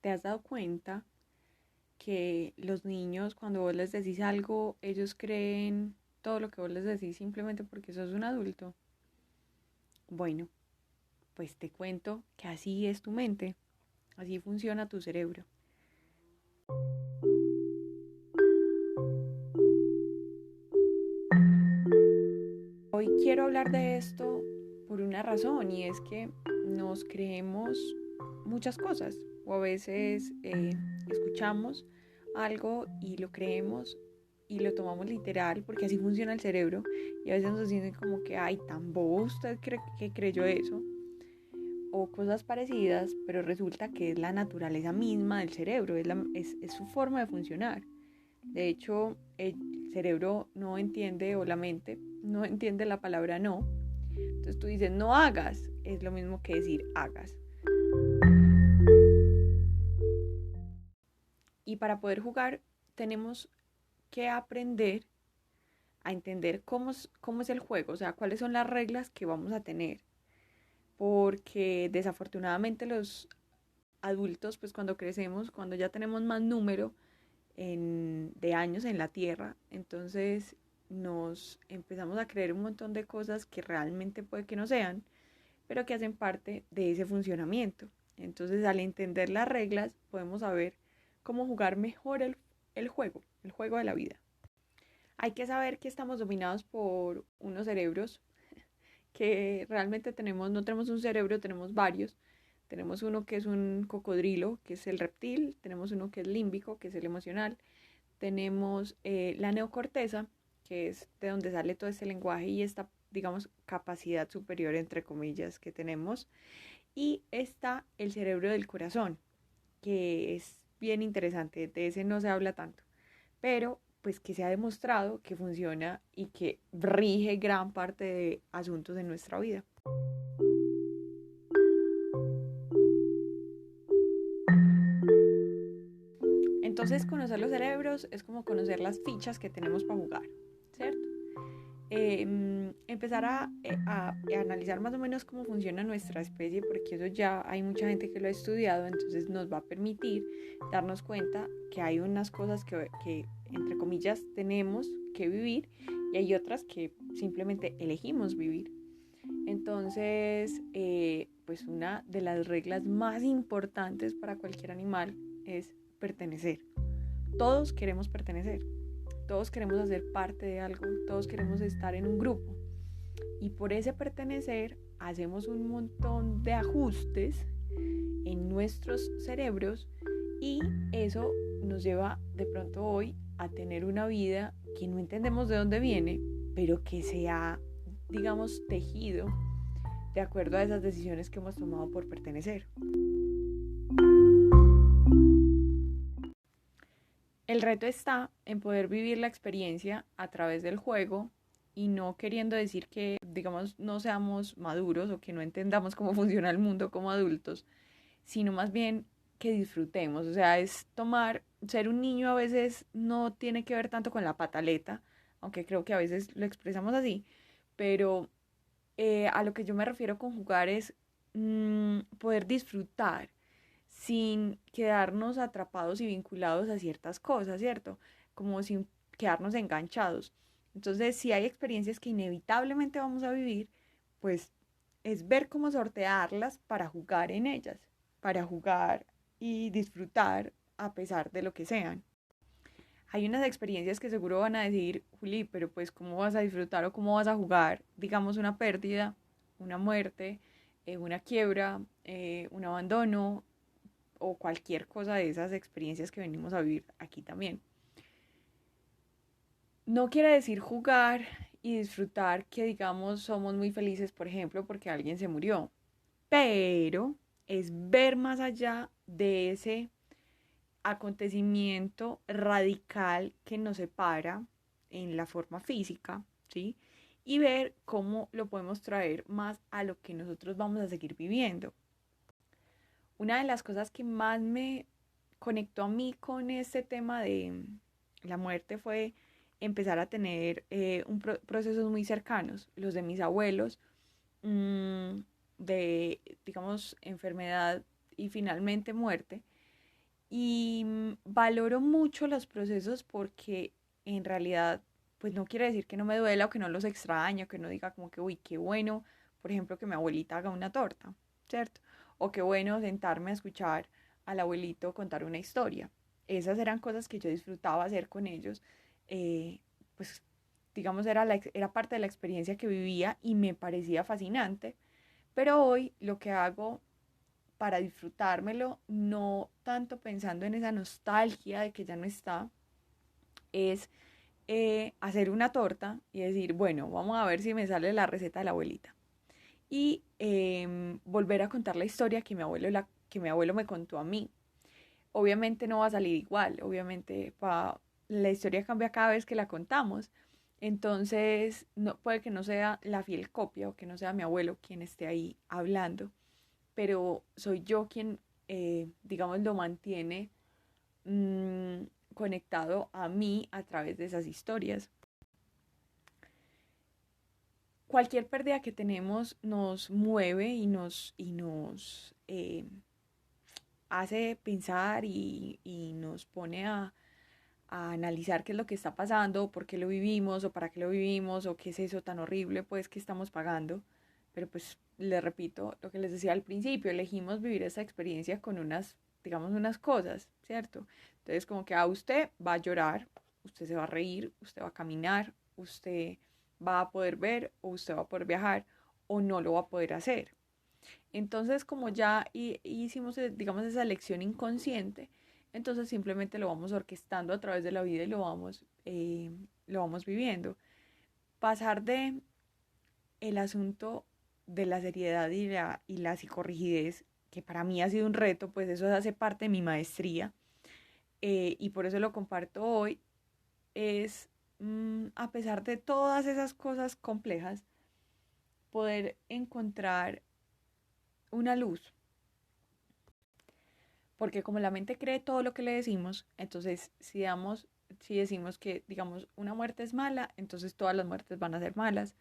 ¿Te has dado cuenta que los niños, cuando vos les decís algo, ellos creen todo lo que vos les decís simplemente porque sos un adulto? Bueno, pues te cuento que así es tu mente, así funciona tu cerebro. Hoy quiero hablar de esto por una razón, y es que nos creemos muchas cosas, o a veces escuchamos algo y lo creemos y lo tomamos literal porque así funciona el cerebro, y a veces nos dicen como que ay, tan bobo usted que creyó eso o cosas parecidas, pero resulta que es la naturaleza misma del cerebro, es su forma de funcionar. De hecho, el cerebro no entiende, o la mente no entiende la palabra no. Entonces tú dices no hagas, es lo mismo que decir hagas. Y para poder jugar tenemos que aprender a entender cómo es el juego, o sea, cuáles son las reglas que vamos a tener. Porque desafortunadamente los adultos, pues cuando crecemos, cuando ya tenemos más número de años en la Tierra, entonces nos empezamos a creer un montón de cosas que realmente puede que no sean, pero que hacen parte de ese funcionamiento. Entonces, al entender las reglas, podemos saber cómo jugar mejor el juego de la vida. Hay que saber que estamos dominados por unos cerebros que realmente no tenemos un cerebro, tenemos varios. Tenemos uno que es un cocodrilo, que es el reptil, tenemos uno que es límbico, que es el emocional, tenemos la neocorteza, que es de donde sale todo este lenguaje y esta, digamos, capacidad superior, entre comillas, que tenemos. Y está el cerebro del corazón, que es bien interesante, de ese no se habla tanto, pero pues que se ha demostrado que funciona y que rige gran parte de asuntos de nuestra vida. Entonces, conocer los cerebros es como conocer las fichas que tenemos para jugar, ¿cierto? Empezar a analizar más o menos cómo funciona nuestra especie, porque eso ya hay mucha gente que lo ha estudiado, entonces nos va a permitir darnos cuenta que hay unas cosas que entre comillas, tenemos que vivir, y hay otras que simplemente elegimos vivir. Entonces, pues una de las reglas más importantes para cualquier animal es pertenecer. Todos queremos pertenecer, todos queremos hacer parte de algo, todos queremos estar en un grupo. Y por ese pertenecer hacemos un montón de ajustes en nuestros cerebros, y eso nos lleva de pronto hoy a tener una vida que no entendemos de dónde viene, pero que se ha, digamos, tejido de acuerdo a esas decisiones que hemos tomado por pertenecer. El reto está en poder vivir la experiencia a través del juego, y no queriendo decir que, digamos, no seamos maduros o que no entendamos cómo funciona el mundo como adultos, sino más bien que disfrutemos. O sea, ser un niño a veces no tiene que ver tanto con la pataleta, aunque creo que a veces lo expresamos así, pero a lo que yo me refiero con jugar es poder disfrutar sin quedarnos atrapados y vinculados a ciertas cosas, ¿cierto? Como sin quedarnos enganchados. Entonces, si hay experiencias que inevitablemente vamos a vivir, pues es ver cómo sortearlas para jugar en ellas, para jugar y disfrutar a pesar de lo que sean. Hay unas experiencias que seguro van a decir, Juli, pero pues ¿cómo vas a disfrutar o cómo vas a jugar, digamos, una pérdida, una muerte, una quiebra, un abandono o cualquier cosa de esas experiencias que venimos a vivir aquí también? No quiere decir jugar y disfrutar que, digamos, somos muy felices, por ejemplo, porque alguien se murió, pero es ver más allá de ese acontecimiento radical que nos separa en la forma física, ¿sí? Y ver cómo lo podemos traer más a lo que nosotros vamos a seguir viviendo. Una de las cosas que más me conectó a mí con este tema de la muerte fue empezar a tener procesos muy cercanos, los de mis abuelos, de, digamos, enfermedad y finalmente muerte. Y valoro mucho los procesos porque en realidad, pues no quiere decir que no me duela o que no los extraño, que no diga como que, uy, qué bueno, por ejemplo, que mi abuelita haga una torta, ¿cierto? O qué bueno sentarme a escuchar al abuelito contar una historia. Esas eran cosas que yo disfrutaba hacer con ellos. Pues, digamos, era parte de la experiencia que vivía y me parecía fascinante. Pero hoy lo que hago para disfrutármelo, no tanto pensando en esa nostalgia de que ya no está, es hacer una torta y decir, bueno, vamos a ver si me sale la receta de la abuelita. Y volver a contar la historia que mi abuelo me contó a mí. Obviamente no va a salir igual, obviamente la historia cambia cada vez que la contamos. Entonces, no, puede que no sea la fiel copia o que no sea mi abuelo quien esté ahí hablando, pero soy yo quien, digamos, lo mantiene mmm, conectado a mí a través de esas historias. Cualquier pérdida que tenemos nos mueve y nos hace pensar y nos pone a analizar qué es lo que está pasando, por qué lo vivimos o para qué lo vivimos o qué es eso tan horrible pues que estamos pagando. Pero pues les repito lo que les decía al principio, elegimos vivir esta experiencia con unas, digamos, unas cosas, ¿cierto? Entonces como que a usted va a llorar, usted se va a reír, usted va a caminar, usted va a poder ver o usted va a poder viajar o no lo va a poder hacer. Entonces, como ya hicimos, digamos, esa elección inconsciente, entonces simplemente lo vamos orquestando a través de la vida y lo vamos viviendo. Pasar de el asunto de la seriedad y la psicorrigidez, que para mí ha sido un reto, pues eso hace parte de mi maestría, y por eso lo comparto hoy, es, a pesar de todas esas cosas complejas, poder encontrar una luz, porque como la mente cree todo lo que le decimos, entonces si decimos que, digamos, una muerte es mala, entonces todas las muertes van a ser malas.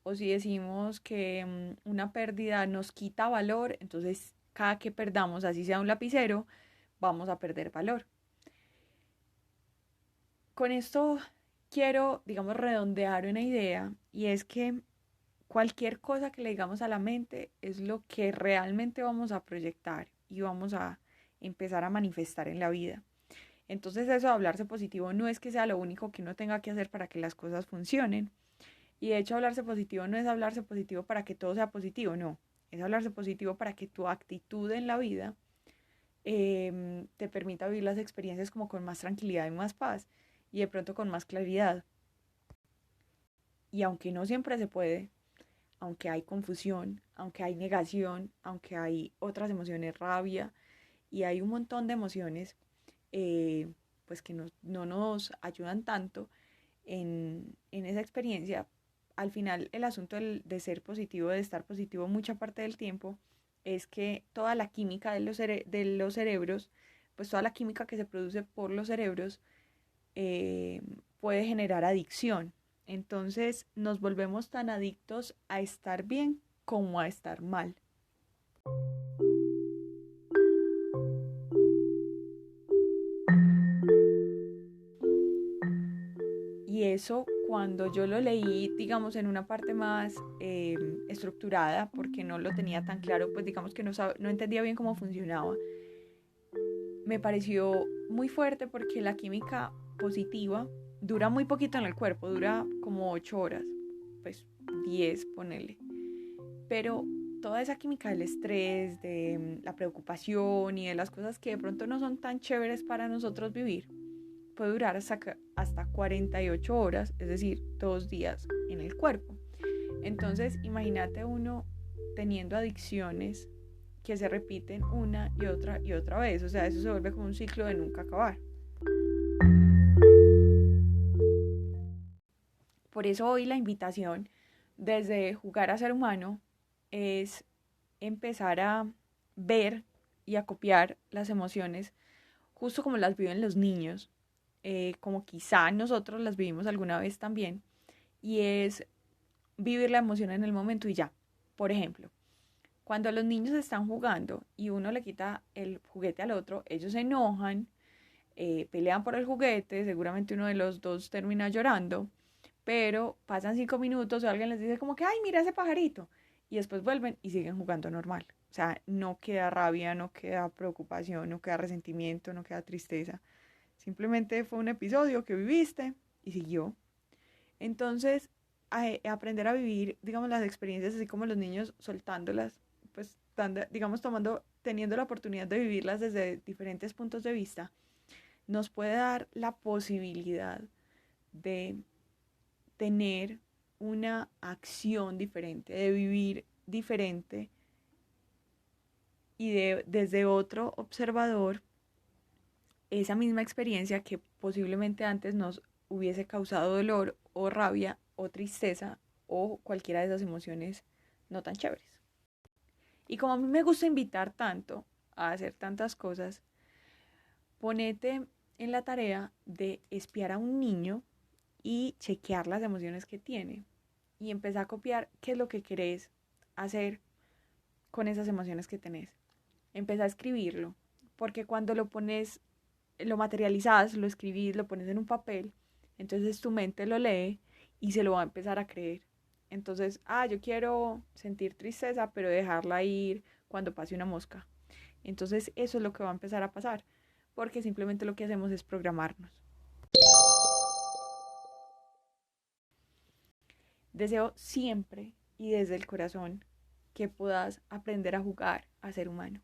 O si decimos que una pérdida nos quita valor, entonces cada que perdamos, así sea un lapicero, vamos a perder valor. Con esto quiero, digamos, redondear una idea y es que cualquier cosa que le digamos a la mente es lo que realmente vamos a proyectar y vamos a empezar a manifestar en la vida. Entonces eso de hablarse positivo no es que sea lo único que uno tenga que hacer para que las cosas funcionen. Y de hecho hablarse positivo no es hablarse positivo para que todo sea positivo, no. Es hablarse positivo para que tu actitud en la vida te permita vivir las experiencias como con más tranquilidad y más paz y de pronto con más claridad. Y aunque no siempre se puede, aunque hay confusión, aunque hay negación, aunque hay otras emociones, rabia, y hay un montón de emociones eh, pues que no nos ayudan tanto en esa experiencia, al final el asunto de ser positivo, de estar positivo mucha parte del tiempo, es que toda la química de los cerebros, pues toda la química que se produce por los cerebros puede generar adicción. Entonces nos volvemos tan adictos a estar bien como a estar mal. Y eso cuando yo lo leí, digamos, en una parte más estructurada, porque no lo tenía tan claro, pues digamos que no entendía bien cómo funcionaba, me pareció muy fuerte porque la química positiva dura muy poquito en el cuerpo, dura como 8 horas, pues 10, ponele. Pero toda esa química del estrés, de la preocupación y de las cosas que de pronto no son tan chéveres para nosotros vivir, puede durar hasta 48 horas, es decir, 2 días en el cuerpo. Entonces, imagínate uno teniendo adicciones que se repiten una y otra vez. O sea, eso se vuelve como un ciclo de nunca acabar. Por eso hoy la invitación desde jugar a ser humano es empezar a ver y a copiar las emociones justo como las viven los niños, como quizá nosotros las vivimos alguna vez también, y es vivir la emoción en el momento y ya. Por ejemplo, Cuando los niños están jugando y uno le quita el juguete al otro, ellos se enojan, pelean por el juguete, seguramente uno de los dos termina llorando, pero pasan 5 minutos o alguien les dice como que, ay, mira ese pajarito, y después vuelven y siguen jugando normal. O sea, no queda rabia, no queda preocupación, no queda resentimiento, no queda tristeza. Simplemente fue un episodio que viviste y siguió. Entonces, aprender a vivir, digamos, las experiencias así como los niños soltándolas, pues, digamos, teniendo la oportunidad de vivirlas desde diferentes puntos de vista, nos puede dar la posibilidad de tener una acción diferente, de vivir diferente y desde otro observador esa misma experiencia que posiblemente antes nos hubiese causado dolor o rabia o tristeza o cualquiera de esas emociones no tan chéveres. Y como a mí me gusta invitar tanto a hacer tantas cosas, ponete en la tarea de espiar a un niño y chequear las emociones que tiene y empezar a copiar qué es lo que querés hacer con esas emociones que tenés. Empezar a escribirlo, porque cuando lo pones, lo materializas, lo escribís, lo pones en un papel, entonces tu mente lo lee y se lo va a empezar a creer. Entonces, yo quiero sentir tristeza, pero dejarla ir cuando pase una mosca. Entonces, eso es lo que va a empezar a pasar, porque simplemente lo que hacemos es programarnos. Deseo siempre y desde el corazón que puedas aprender a jugar a ser humano.